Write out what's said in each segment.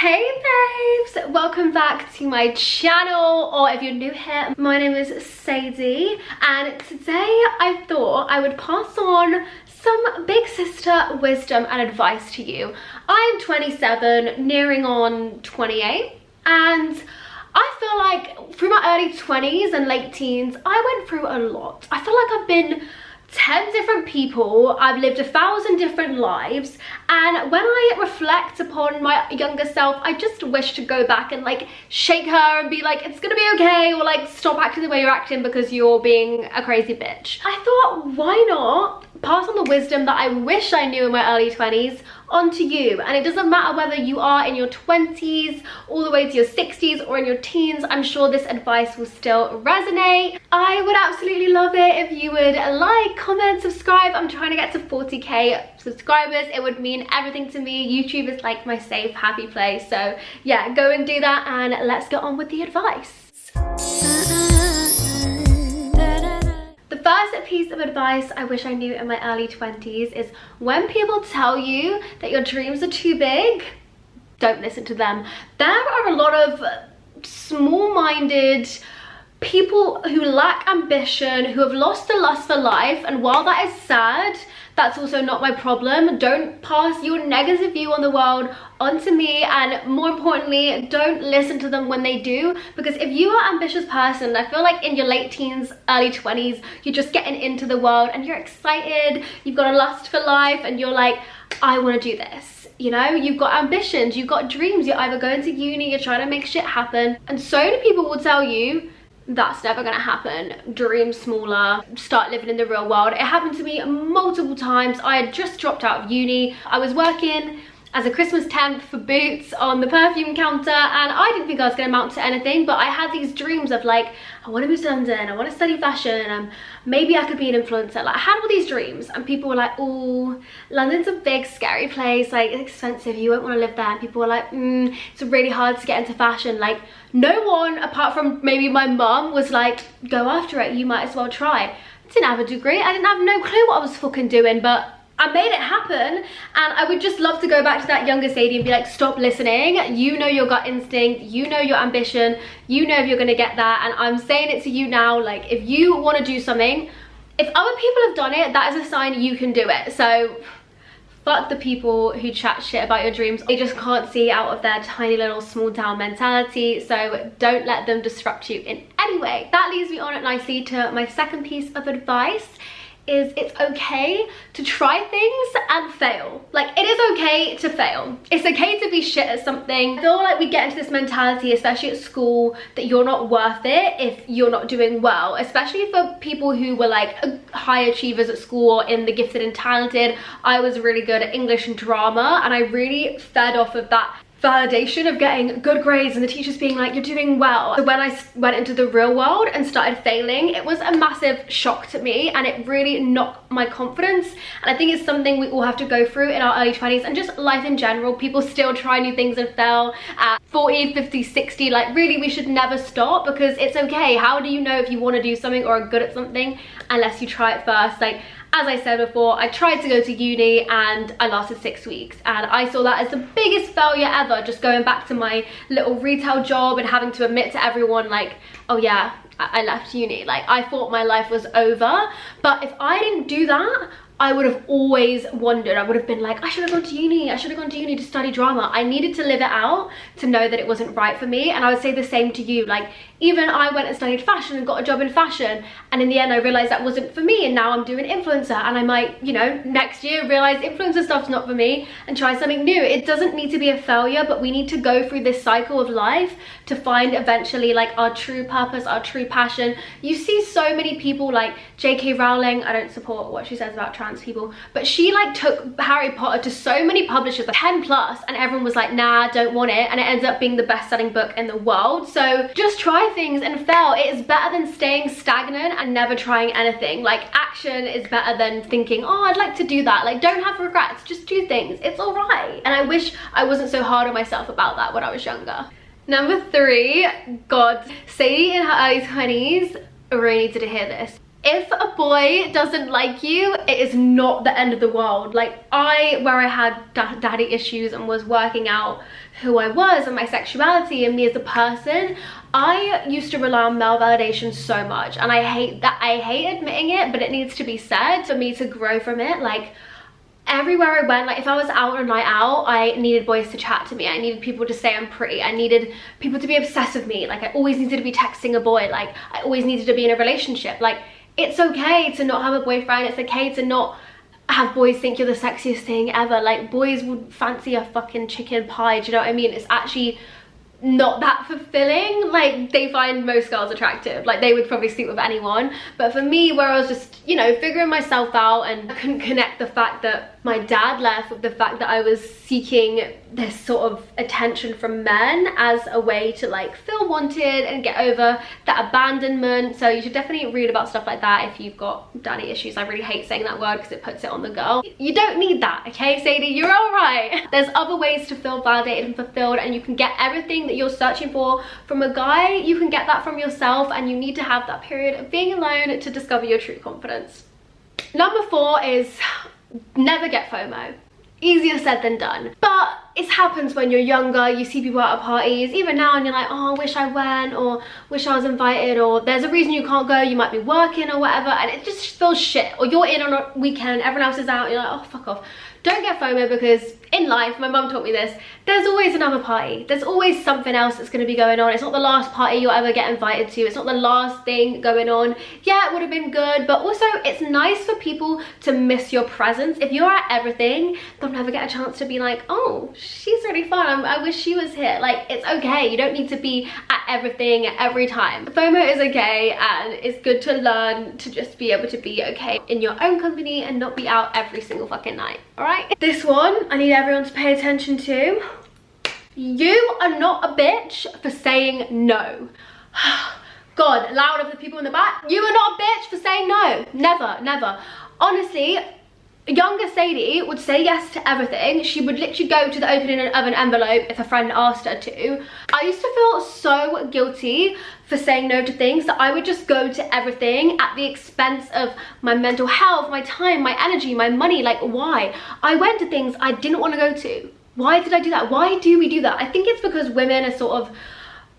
Hey babes, welcome back to my channel, or if you're new here, my name is Sadie, and today I thought I would pass on some big sister wisdom and advice to you. I'm 27, nearing on 28, and I feel like through my early 20s and late teens, I went through a lot. I feel like I've been 10 different people, I've lived 1,000 different lives, and when I reflect upon my younger self, I just wish to go back and like shake her and be like, it's gonna be okay, or like stop acting the way you're acting because you're being a crazy bitch. I thought, why not pass on the wisdom that I wish I knew in my early 20s onto you? And it doesn't matter whether you are in your 20s all the way to your 60s or in your teens, I'm sure this advice will still resonate. I would absolutely love it if you would like, comment, subscribe. I'm trying to get to 40k subscribers. It would mean everything to me. YouTube is like my safe, happy place. So yeah, go and do that, and let's get on with the advice. The first piece of advice I wish I knew in my early 20s is when people tell you that your dreams are too big, don't listen to them. There are a lot of small-minded people who lack ambition, who have lost the lust for life, and while that is sad, that's also not my problem. Don't pass your negative view on the world onto me, and more importantly, don't listen to them when they do, because if you are an ambitious person, I feel like in your late teens, early 20s, you're just getting into the world and you're excited, you've got a lust for life, and you're like, I want to do this. You know, you've got ambitions, you've got dreams, you're either going to uni, you're trying to make shit happen, and so many people will tell you that's never gonna happen. Dream smaller, start living in the real world. It happened to me multiple times. I had just dropped out of uni. I was working as a Christmas temp for Boots on the perfume counter, and I didn't think I was gonna amount to anything, but I had these dreams of like, I want to move to London, I want to study fashion, and maybe I could be an influencer. Like, I had all these dreams, and people were like, oh, London's a big scary place, like it's expensive, you won't want to live there. And people were like, it's really hard to get into fashion. Like, no one apart from maybe my mum was like, go after it, you might as well try. I didn't have a degree, I didn't have no clue what I was fucking doing, but I made it happen. And I would just love to go back to that younger Sadie and be like, stop listening. You know your gut instinct, you know your ambition, you know if you're gonna get that. And I'm saying it to you now, like, if you want to do something, if other people have done it, that is a sign you can do it. So fuck the people who chat shit about your dreams. They just can't see out of their tiny little small town mentality, so don't let them disrupt you in any way. That leads me on nicely to my second piece of advice. Is it's okay to try things and fail. Like, it is okay to fail. It's okay to be shit at something. I feel like we get into this mentality, especially at school, that you're not worth it if you're not doing well, especially for people who were like high achievers at school or in the gifted and talented. I was really good at English and drama, and I really fed off of that validation of getting good grades and the teachers being like, you're doing well. So when I went into the real world and started failing, it was a massive shock to me, and it really knocked my confidence. And I think it's something we all have to go through in our early 20s, and just life in general. People still try new things and fail at 40, 50, 60. Like, really, we should never stop, because it's okay. How do you know if you want to do something or are good at something unless you try it first? Like, as I said before, I tried to go to uni and I lasted 6 weeks, and I saw that as the biggest failure ever, just going back to my little retail job and having to admit to everyone like, oh yeah, I left uni. Like, I thought my life was over. But if I didn't do that, I would have always wondered. I would have been like, I should have gone to uni. I should have gone to uni to study drama. I needed to live it out to know that it wasn't right for me. And I would say the same to you. Like, even I went and studied fashion and got a job in fashion, and in the end I realized that wasn't for me, and now I'm doing influencer, and I might, you know, next year realize influencer stuff's not for me and try something new. It doesn't need to be a failure, but we need to go through this cycle of life to find eventually like our true purpose, our true passion. You see so many people like J.K. Rowling. I don't support what she says about trans people, but she like took Harry Potter to so many publishers, like 10 plus, and everyone was like, nah, don't want it, and it ends up being the best-selling book in the world. So just try things and fail. It is better than staying stagnant and never trying anything. Like, action is better than thinking, oh, I'd like to do that. Like, don't have regrets, just do things. It's all right. And I wish I wasn't so hard on myself about that when I was younger. Number 3, God, Sadie in her early 20s really needed to hear this. If a boy doesn't like you, it is not the end of the world. Like where I had daddy issues and was working out who I was and my sexuality and me as a person, I used to rely on male validation so much, and I hate that. I hate admitting it, but it needs to be said for me to grow from it. Like everywhere I went, like if I was out on a night out, I needed boys to chat to me. I needed people to say I'm pretty. I needed people to be obsessed with me. Like I always needed to be texting a boy. Like I always needed to be in a relationship. Like it's okay to not have a boyfriend. It's okay to not have boys think you're the sexiest thing ever. Like boys would fancy a fucking chicken pie, do you know what I mean? It's actually not that fulfilling. Like they find most girls attractive, like they would probably sleep with anyone. But for me, where I was just, you know, figuring myself out, and I couldn't connect the fact that my dad left with the fact that I was seeking this sort of attention from men as a way to like feel wanted and get over that abandonment. So you should definitely read about stuff like that if you've got daddy issues. I really hate saying that word because it puts it on the girl. You don't need that, okay, Sadie? You're all right. There's other ways to feel validated and fulfilled, and you can get everything that you're searching for from a guy. You can get that from yourself, and you need to have that period of being alone to discover your true confidence. Number 4 is never get FOMO. Easier said than done, but it happens when you're younger. You see people at parties even now and you're like, oh, I wish I went, or wish I was invited, or there's a reason you can't go. You might be working or whatever, and it just feels shit. Or you're in on a weekend, everyone else is out, and you're like, oh, fuck off. Don't get FOMO, because in life, my mum taught me this, there's always another party. There's always something else that's going to be going on. It's not the last party you'll ever get invited to. It's not the last thing going on. Yeah, it would have been good, but also it's nice for people to miss your presence. If you're at everything, they'll never get a chance to be like, oh, she's really fun, I wish she was here. Like, it's okay. You don't need to be at everything every time. FOMO is okay, and it's good to learn to just be able to be okay in your own company and not be out every single fucking night. All right? This one I need everyone to pay attention to. You are not a bitch for saying no. God, louder for the people in the back. You are not a bitch for saying no. Never, never. Honestly, younger Sadie would say yes to everything. She would literally go to the opening of an envelope if a friend asked her to. I used to feel so guilty for saying no to things that I would just go to everything at the expense of my mental health, my time, my energy, my money. Like, why? I went to things I didn't want to go to. Why did I do that? Why do we do that? I think it's because women are sort of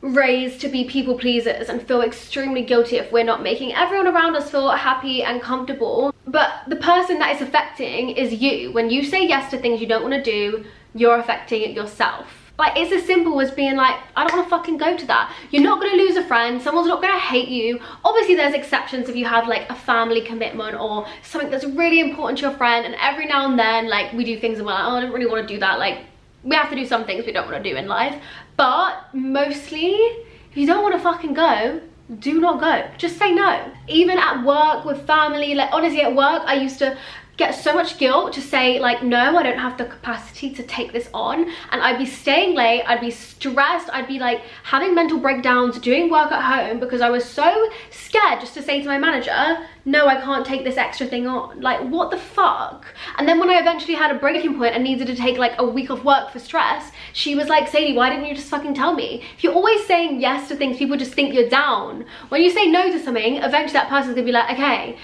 raised to be people pleasers and feel extremely guilty if we're not making everyone around us feel happy and comfortable. But the person that is affecting is you. When you say yes to things you don't want to do, you're affecting it yourself. Like, it's as simple as being like, I don't want to fucking go to that. You're not going to lose a friend. Someone's not going to hate you. Obviously, there's exceptions if you have like a family commitment or something that's really important to your friend, and every now and then, like, we do things and we're like, oh, I don't really want to do that. Like, we have to do some things we don't want to do in life. But mostly, if you don't want to fucking go, do not go. Just say no. Even at work, with family, like honestly at work, I used to get so much guilt to say like, no, I don't have the capacity to take this on, and I'd be staying late, I'd be stressed, I'd be like having mental breakdowns doing work at home because I was so scared just to say to my manager, no, I can't take this extra thing on. Like, what the fuck? And then when I eventually had a breaking point and needed to take like a week of work for stress, she was like, Sadie, why didn't you just fucking tell me? If you're always saying yes to things, people just think you're down. When you say no to something, eventually that person's gonna be like, okay,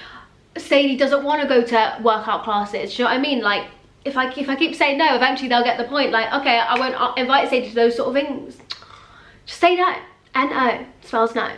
Sadie doesn't want to go to workout classes. Do you know what I mean? Like, if I keep saying no, eventually they'll get the point. Like, okay, I won't invite Sadie to those sort of things. Just say no. N-O spells no.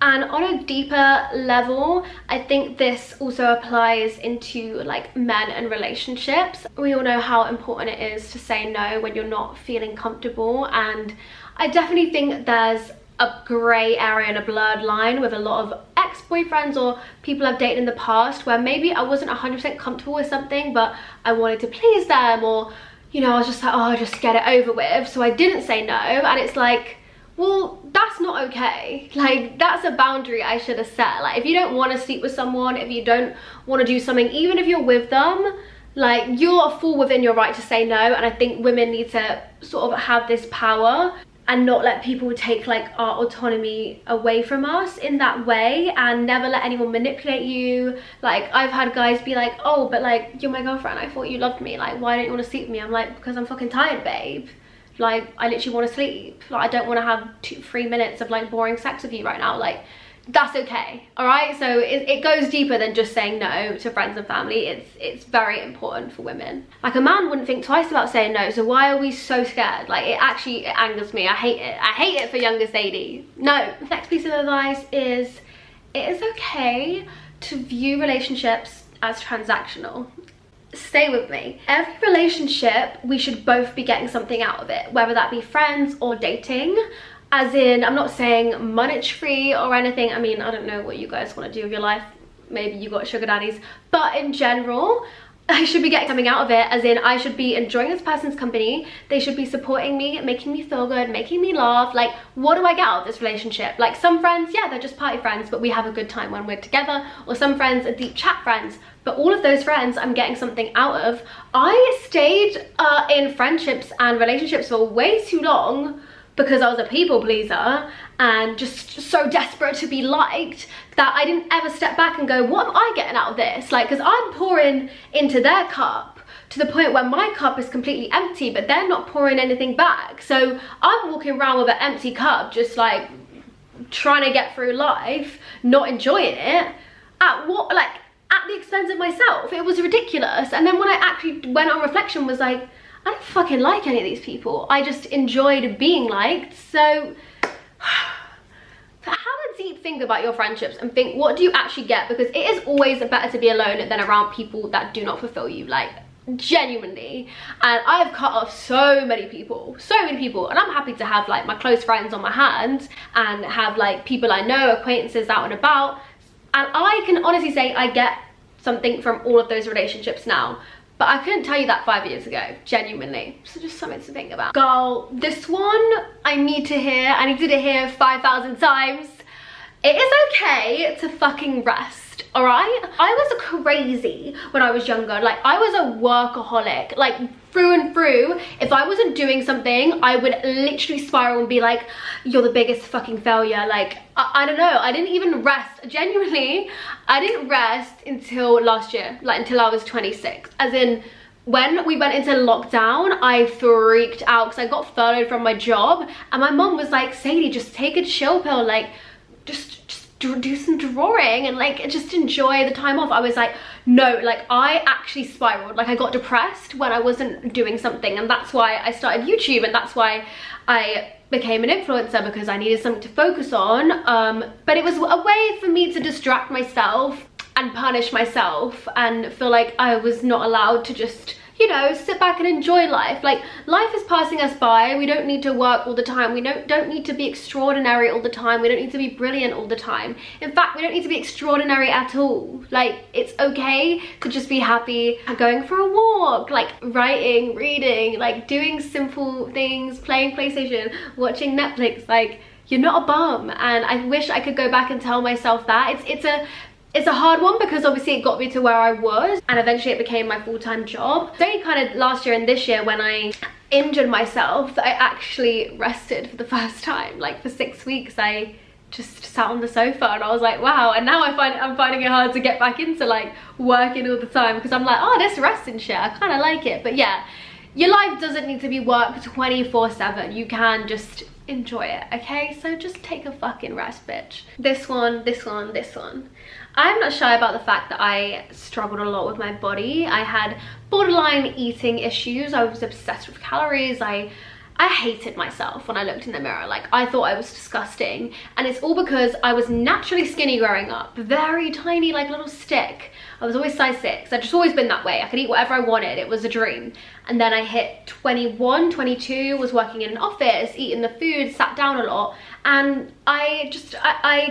And on a deeper level, I think this also applies into like men and relationships. We all know how important it is to say no when you're not feeling comfortable, and I definitely think there's a grey area and a blurred line with a lot of ex-boyfriends or people I've dated in the past where maybe I wasn't 100% comfortable with something, but I wanted to please them, or, you know, I was just like, oh, just get it over with, so I didn't say no. And it's like, well, that's not okay. Like, that's a boundary I should have set. Like, if you don't want to sleep with someone, if you don't want to do something, even if you're with them, like, you're a fool within your right to say no. And I think women need to sort of have this power and not let people take like our autonomy away from us in that way, and never let anyone manipulate you. Like, I've had guys be like, oh, but like, you're my girlfriend, I thought you loved me, like, why don't you want to sleep with me? I'm like, because I'm fucking tired, babe. Like, I literally want to sleep. Like, I don't want to have 2-3 minutes of like boring sex with you right now. Like, that's okay, all right? So it goes deeper than just saying no to friends and family. It's very important for women. Like, a man wouldn't think twice about saying no, so why are we so scared? Like, it angers me. I hate it for younger Sadie. No. Next piece of advice is, it is okay to view relationships as transactional. Stay with me. Every relationship, we should both be getting something out of it, whether that be friends or dating. As in, I'm not saying monetary or anything. I mean, I don't know what you guys want to do with your life. Maybe you got sugar daddies. But in general, I should be getting something out of it. As in, I should be enjoying this person's company. They should be supporting me, making me feel good, making me laugh. Like, what do I get out of this relationship? Like, some friends, yeah, they're just party friends, but we have a good time when we're together. Or some friends are deep chat friends. But all of those friends I'm getting something out of. I stayed in friendships and relationships for way too long because I was a people pleaser and just so desperate to be liked that I didn't ever step back and go, what am I getting out of this? Like, because I'm pouring into their cup to the point where my cup is completely empty, but they're not pouring anything back. So I'm walking around with an empty cup, just like trying to get through life, not enjoying it. At what, like, at the expense of myself. It was ridiculous. And then when I actually went on reflection, was like, I don't fucking like any of these people. I just enjoyed being liked. So have a deep think about your friendships and think, what do you actually get? Because it is always better to be alone than around people that do not fulfill you, like, genuinely. And I have cut off so many people, and I'm happy to have like my close friends on my hand and have like people I know, acquaintances out and about. And I can honestly say I get something from all of those relationships now. But I couldn't tell you that 5 years ago, genuinely. So just something to think about. Girl, this one I need to hear. I needed to hear 5,000 times. It is okay to fucking rest, all right? I was crazy when I was younger. Like, I was a workaholic, like through and through. If I wasn't doing something, I would literally spiral and be like, you're the biggest fucking failure. Like, I don't know. I didn't even rest. Genuinely, I didn't rest until last year, like until I was 26. As in, when we went into lockdown, I freaked out because I got furloughed from my job. And my mom was like, Sadie, just take a chill pill. Like, just do some drawing and like just enjoy the time off. I was like, no, like I actually spiraled. Like, I got depressed when I wasn't doing something, and that's why I started YouTube, and that's why I became an influencer, because I needed something to focus on. But it was a way for me to distract myself and punish myself and feel like I was not allowed to just, you know, sit back and enjoy life. Like, life is passing us by. We don't need to work all the time. We don't need to be extraordinary all the time. We don't need to be brilliant all the time. In fact, we don't need to be extraordinary at all. Like, it's okay to just be happy going for a walk, like writing, reading, like doing simple things, playing PlayStation, watching Netflix. Like, you're not a bum. And I wish I could go back and tell myself that. It's a hard one because obviously it got me to where I was, and eventually it became my full-time job. It's only kind of last year and this year when I injured myself that I actually rested for the first time. Like, for 6 weeks I just sat on the sofa and I was like, wow. And now I'm finding it hard to get back into like working all the time, because I'm like, oh, this resting shit, I kind of like it. But yeah, your life doesn't need to be work 24/7. You can just enjoy it, okay? So just take a fucking rest, bitch. This one. I'm not shy about the fact that I struggled a lot with my body. I had borderline eating issues. I was obsessed with calories. I hated myself when I looked in the mirror. Like, I thought I was disgusting. And it's all because I was naturally skinny growing up. Very tiny, like little stick. I was always size 6. I've just always been that way. I could eat whatever I wanted. It was a dream. And then I hit 21, 22, was working in an office, eating the food, sat down a lot. And I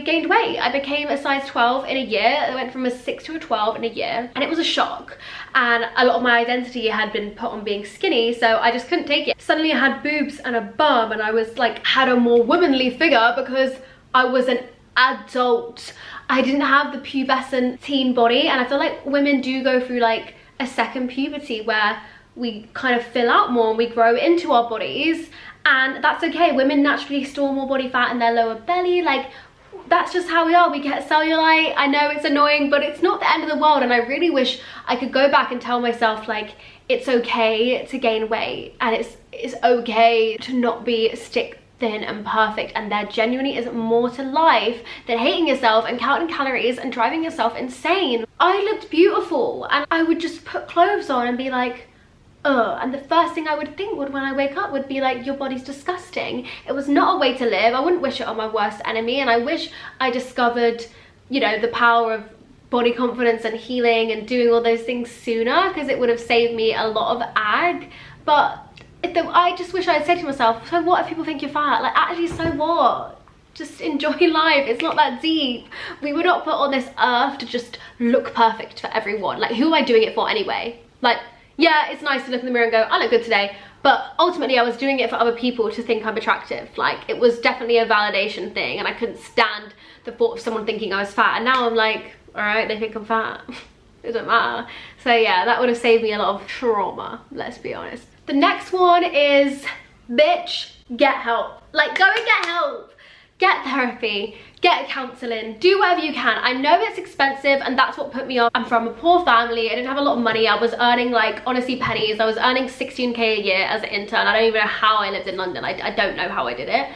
gained weight. I became a size 12 in a year. I went from a 6 to a 12 in a year. And it was a shock. And a lot of my identity had been put on being skinny, so I just couldn't take it. Suddenly I had boobs and a bum, and I was like, had a more womanly figure because I was an adult. I didn't have the pubescent teen body, and I feel like women do go through like a second puberty where we kind of fill out more and we grow into our bodies, and that's okay. Women naturally store more body fat in their lower belly. Like, that's just how we are. We get cellulite. I know it's annoying, but it's not the end of the world. And I really wish I could go back and tell myself, like, it's okay to gain weight, and it's okay to not be stick thin and perfect, and there genuinely is more to life than hating yourself and counting calories and driving yourself insane. I looked beautiful, and I would just put clothes on and be like, ugh, and the first thing I would think when I wake up would be like, your body's disgusting. It was not a way to live. I wouldn't wish it on my worst enemy, and I wish I discovered, you know, the power of body confidence and healing and doing all those things sooner, because it would have saved me a lot of ag. But I just wish I had said to myself, so what if people think you're fat? Like, actually, so what? Just enjoy life. It's not that deep. We were not put on this earth to just look perfect for everyone. Like, who am I doing it for anyway? Like, yeah, it's nice to look in the mirror and go, I look good today. But ultimately, I was doing it for other people to think I'm attractive. Like, it was definitely a validation thing, and I couldn't stand the thought of someone thinking I was fat. And now I'm like, all right, they think I'm fat. It doesn't matter. So yeah, that would have saved me a lot of trauma, let's be honest. The next one is, bitch, get help. Like, go and get help. Get therapy, get counseling, do whatever you can. I know it's expensive, and that's what put me off. I'm from a poor family. I didn't have a lot of money. I was earning, like, honestly, pennies. I was earning 16K a year as an intern. I don't even know how I lived in London. I don't know how I did it.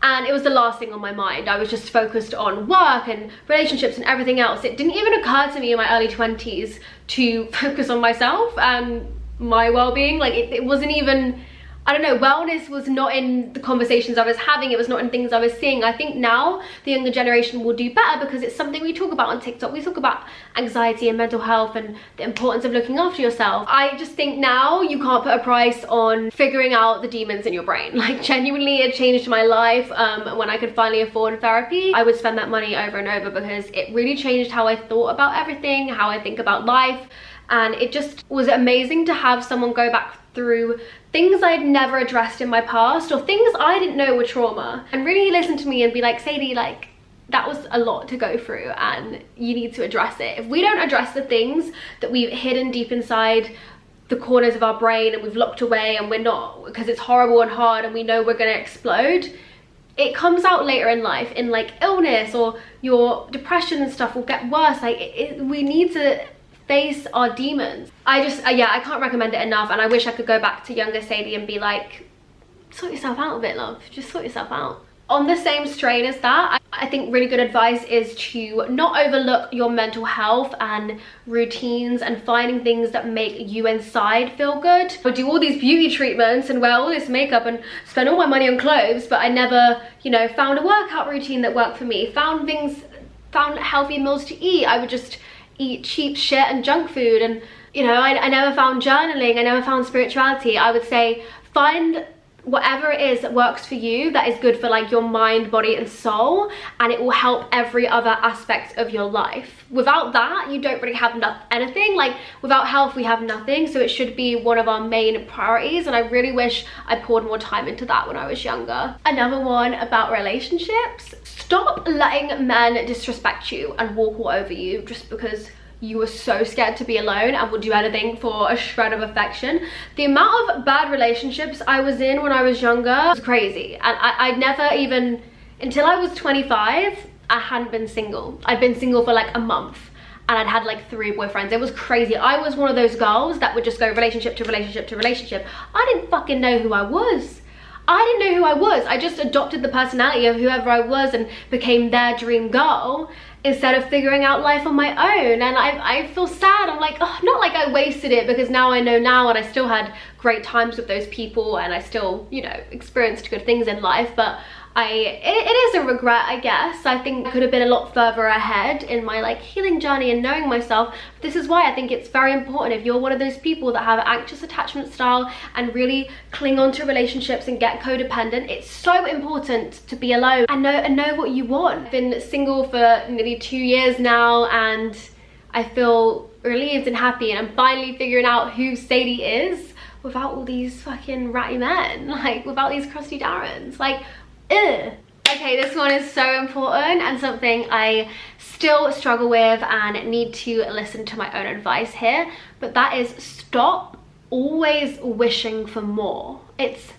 And it was the last thing on my mind. I was just focused on work and relationships and everything else. It didn't even occur to me in my early 20s to focus on myself and my well-being. Like, it wasn't even, I don't know, wellness was not in the conversations I was having. It was not in things I was seeing. I think now the younger generation will do better, because it's something we talk about on TikTok. We talk about anxiety and mental health and the importance of looking after yourself. I just think now you can't put a price on figuring out the demons in your brain. Like, genuinely, it changed my life. When I could finally afford therapy, I would spend that money over and over, because it really changed how I thought about everything, how I think about life. And it just was amazing to have someone go back through things I'd never addressed in my past, or things I didn't know were trauma, and really listen to me and be like, Sadie, like, that was a lot to go through, and you need to address it. If we don't address the things that we've hidden deep inside the corners of our brain, and we've locked away, and we're not, because it's horrible and hard and we know we're gonna explode, it comes out later in life in, like, illness, or your depression and stuff will get worse. Like, we need to face our demons. Yeah, I can't recommend it enough, and I wish I could go back to younger Sadie and be like, sort yourself out a bit, love. Just sort yourself out. On the same strain as that, I think really good advice is to not overlook your mental health and routines, and finding things that make you inside feel good. I do all these beauty treatments and wear all this makeup and spend all my money on clothes, but I never, you know, found a workout routine that worked for me, found healthy meals to eat. I would just eat cheap shit and junk food, and, you know, I never found journaling. I never found spirituality. I would say find whatever it is that works for you, that is good for, like, your mind, body and soul, and it will help every other aspect of your life. Without that, you don't really have anything. Like, without health, we have nothing. So it should be one of our main priorities, and I really wish I poured more time into that when I was younger. Another one about relationships: stop letting men disrespect you and walk all over you just because you were so scared to be alone and would do anything for a shred of affection. The amount of bad relationships I was in when I was younger was crazy, and I'd never even, until I was 25, I hadn't been single. I'd been single for like a month, and I'd had like 3 boyfriends. It was crazy. I was one of those girls that would just go relationship to relationship to relationship. I didn't fucking know who I was. I didn't know who I was. I just adopted the personality of whoever I was and became their dream girl, instead of figuring out life on my own. And I feel sad. I'm like, oh, not like I wasted it, because now I know now, and I still had great times with those people, and I still, you know, experienced good things in life. But it is a regret, I guess. I think I could have been a lot further ahead in my, like, healing journey and knowing myself. This is why I think it's very important, if you're one of those people that have anxious attachment style and really cling on to relationships and get codependent, it's so important to be alone and know what you want. I've been single for nearly 2 years now, and I feel relieved and happy, and I'm finally figuring out who Sadie is without all these fucking ratty men, like, without these crusty Darrens. Like, ugh. Okay, this one is so important, and something I still struggle with and need to listen to my own advice here, but that is stop always wishing for more. It's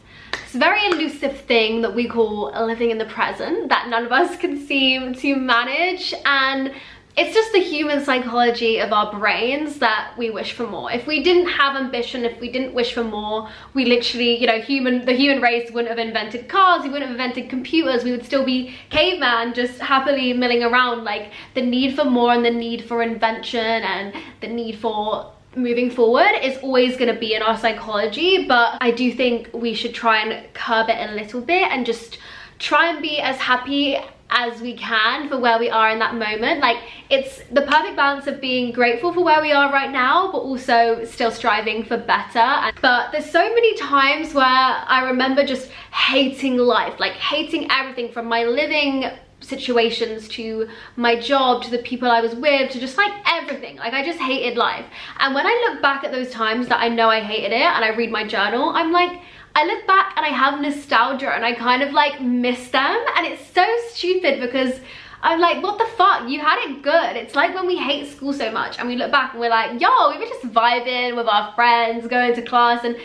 a very elusive thing that we call living in the present that none of us can seem to manage, and it's just the human psychology of our brains that we wish for more. If we didn't have ambition, if we didn't wish for more, we literally, you know, the human race wouldn't have invented cars, we wouldn't have invented computers, we would still be caveman, just happily milling around. Like, the need for more and the need for invention and the need for moving forward is always going to be in our psychology. But I do think we should try and curb it a little bit and just try and be as happy as we can for where we are in that moment. Like, it's the perfect balance of being grateful for where we are right now, but also still striving for better. But there's so many times where I remember just hating life, like hating everything from my living situations to my job to the people I was with to just like everything. Like, I just hated life. And when I look back at those times that I know I hated it and I read my journal, I'm like, I look back and I have nostalgia and I kind of like miss them. And it's so stupid because I'm like, what the fuck, you had it good. It's like when we hate school so much and we look back and we're like, yo, we were just vibing with our friends, going to class. And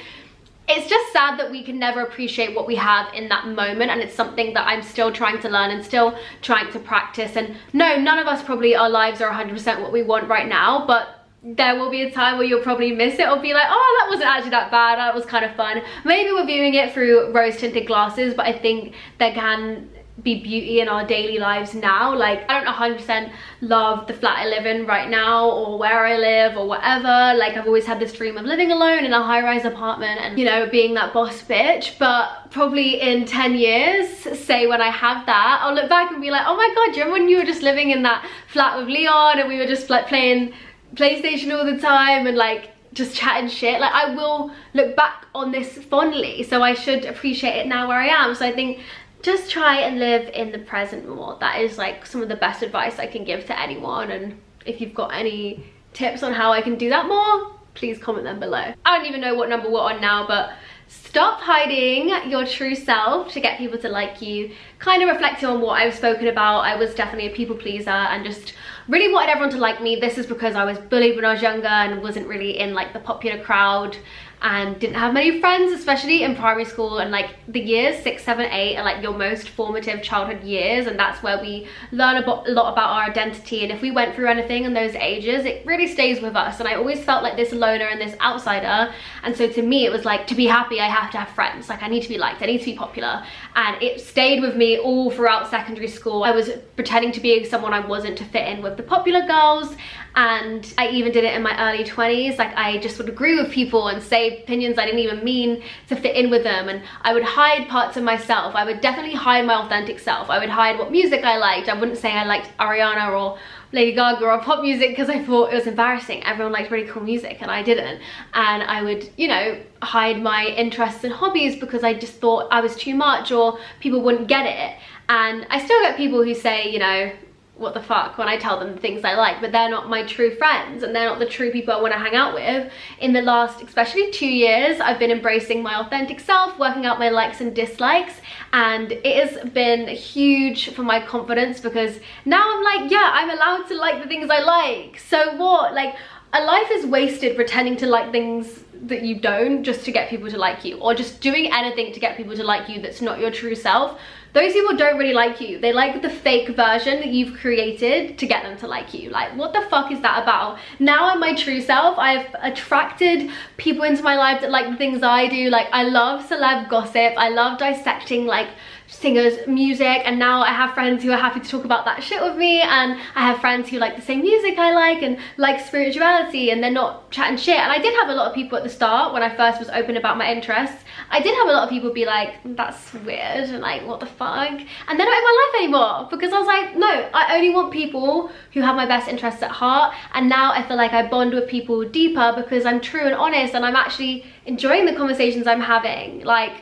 it's just sad that we can never appreciate what we have in that moment. And it's something that I'm still trying to learn and still trying to practice. And no, none of us probably, our lives are 100% what we want right now, but there will be a time where you'll probably miss it or be like, oh, that wasn't actually that bad, that was kind of fun. Maybe we're viewing it through rose-tinted glasses, but I think there can be beauty in our daily lives now. Like, I don't 100% love the flat I live in right now or where I live or whatever. Like, I've always had this dream of living alone in a high-rise apartment and, you know, being that boss bitch. But probably in 10 years, say when I have that, I'll look back and be like, oh my god, do you remember when you were just living in that flat with Leon and we were just like playing PlayStation all the time and like just chatting shit? Like, I will look back on this fondly, so I should appreciate it now where I am. So I think just try and live in the present more. That is like some of the best advice I can give to anyone. And if you've got any tips on how I can do that more, please comment them below. I don't even know what number we're on now, but stop hiding your true self to get people to like you. Kind of reflecting on what I've spoken about, I was definitely a people pleaser and just really wanted everyone to like me. This is because I was bullied when I was younger and wasn't really in like the popular crowd and didn't have many friends, especially in primary school. And like the years 6, 7, 8 are like your most formative childhood years, and that's where we learn a lot about our identity. And if we went through anything in those ages, it really stays with us. And I always felt like this loner and this outsider, and so to me it was like, to be happy I have to have friends. Like, I need to be liked, I need to be popular. And it stayed with me all throughout secondary school. I was pretending to be someone I wasn't to fit in with the popular girls. And I even did it in my early 20s. Like, I just would agree with people and say opinions I didn't even mean to fit in with them. And I would hide parts of myself. I would definitely hide my authentic self. I would hide what music I liked. I wouldn't say I liked Ariana or Lady Gaga or pop music because I thought it was embarrassing. Everyone liked really cool music and I didn't. And I would, you know, hide my interests and hobbies because I just thought I was too much or people wouldn't get it. And I still get people who say, you know, what the fuck when I tell them the things I like, but they're not my true friends and they're not the true people I want to hang out with. In the last especially 2 years, I've been embracing my authentic self, working out my likes and dislikes, and it has been huge for my confidence because now I'm like, yeah, I'm allowed to like the things I like. So what? Like, a life is wasted pretending to like things that you don't just to get people to like you, or just doing anything to get people to like you that's not your true self. Those people don't really like you. They like the fake version that you've created to get them to like you. Like, what the fuck is that about? Now I'm my true self. I've attracted people into my life that like the things I do. Like, I love celeb gossip. I love dissecting like singers' music, and now I have friends who are happy to talk about that shit with me, and I have friends who like the same music I like and like spirituality, and they're not chatting shit. And I did have a lot of people at the start when I first was open about my interests. I did have a lot of people be like, that's weird, and like, what the fuck? And they're not in my life anymore because I was like, no, I only want people who have my best interests at heart. And now I feel like I bond with people deeper because I'm true and honest, and I'm actually enjoying the conversations I'm having. Like,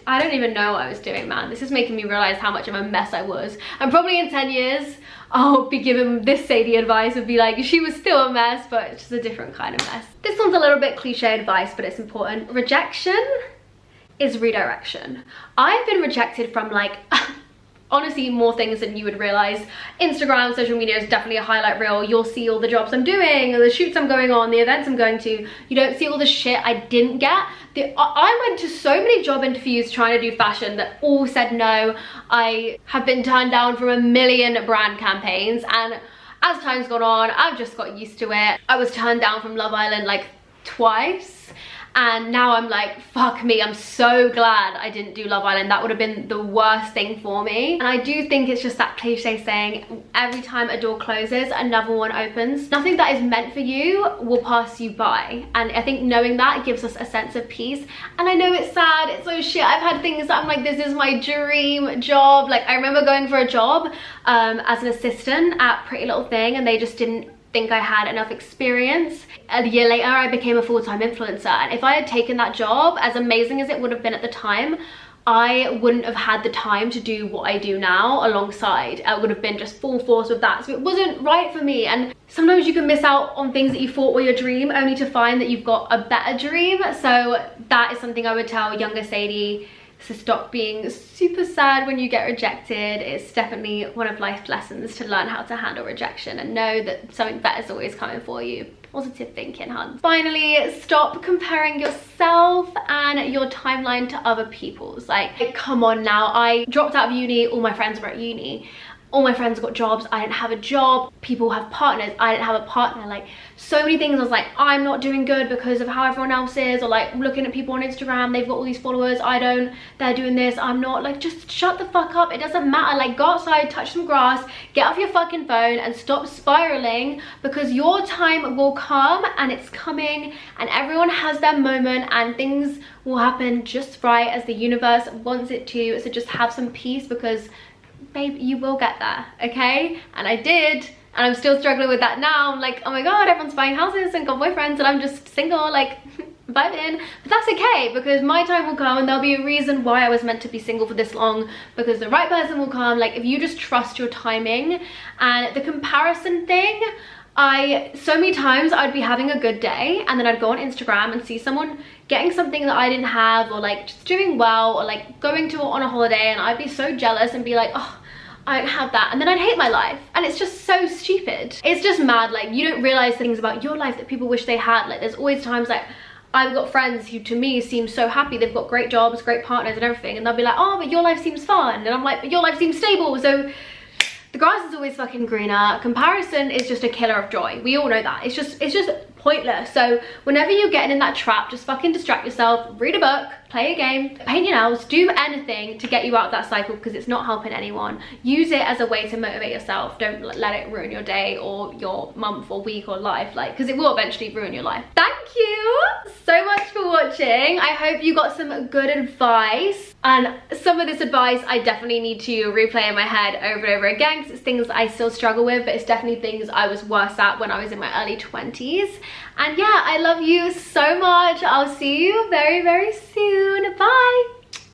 I don't even know what I was doing, man. This is making me realize how much of a mess I was. And probably in 10 years, I'll be giving this Sadie advice and be like, she was still a mess, but it's just a different kind of mess. This one's a little bit cliche advice, but it's important. Rejection is redirection. I've been rejected from like, honestly, more things than you would realize. Instagram, social media is definitely a highlight reel. You'll see all the jobs I'm doing, or the shoots I'm going on, the events I'm going to. You don't see all the shit I didn't get. I went to so many job interviews trying to do fashion that all said no. I have been turned down from a million brand campaigns, and as time's gone on, I've just got used to it. I was turned down from Love Island like twice, and now I'm like, fuck me, I'm so glad I didn't do Love Island. That would have been the worst thing for me. And I do think it's just that cliche saying, every time a door closes, another one opens. Nothing that is meant for you will pass you by. And I think knowing that gives us a sense of peace. And I know it's sad, it's so shit. I've had things that I'm like, this is my dream job. Like, I remember going for a job as an assistant at Pretty Little Thing, and they just didn't think I had enough experience. A year later, I became a full-time influencer, and if I had taken that job, as amazing as it would have been at the time, I wouldn't have had the time to do what I do now alongside. I would have been just full force with that, so it wasn't right for me. And sometimes you can miss out on things that you thought were your dream only to find that you've got a better dream. So that is something I would tell younger Sadie. So stop being super sad when you get rejected. It's definitely one of life's lessons to learn how to handle rejection and know that something better is always coming for you. Positive thinking, hun. Finally, stop comparing yourself and your timeline to other people's. Like, come on now. I dropped out of uni, all my friends were at uni. All my friends got jobs, I didn't have a job. People have partners, I didn't have a partner. Like, so many things I was like, I'm not doing good because of how everyone else is, or like looking at people on Instagram, they've got all these followers, I don't, they're doing this, I'm not. Like, just shut the fuck up, it doesn't matter. Like, go outside, touch some grass, get off your fucking phone and stop spiraling, because your time will come, and it's coming, and everyone has their moment, and things will happen just right as the universe wants it to. So just have some peace, because babe, you will get there, okay? And I did, and I'm still struggling with that now. I'm like, oh my god, everyone's buying houses and got boyfriends, and I'm just single, like, vibing. But that's okay, because my time will come, and there'll be a reason why I was meant to be single for this long, because the right person will come. Like, if you just trust your timing. And the comparison thing, so many times I'd be having a good day, and then I'd go on Instagram and see someone getting something that I didn't have, or like just doing well, or like going on a holiday, and I'd be so jealous and be like, oh, I don't have that, and then I'd hate my life. And it's just so stupid. It's just mad. Like, you don't realize things about your life that people wish they had. Like, there's always times like, I've got friends who to me seem so happy, they've got great jobs, great partners and everything, and they'll be like, oh, but your life seems fun, and I'm like, but your life seems stable. So the grass is always fucking greener. Comparison is just a killer of joy. We all know that. It's just pointless. So whenever you're getting in that trap, just fucking distract yourself, read a book, play a game, paint your nails, do anything to get you out of that cycle, because it's not helping anyone. Use it as a way to motivate yourself. Don't let it ruin your day or your month or week or life, like, because it will eventually ruin your life. Thank you so much for watching. I hope you got some good advice, and some of this advice I definitely need to replay in my head over and over again, because it's things I still struggle with, but it's definitely things I was worse at when I was in my early 20s. And yeah, I love you so much. I'll see you very, very soon. Bye.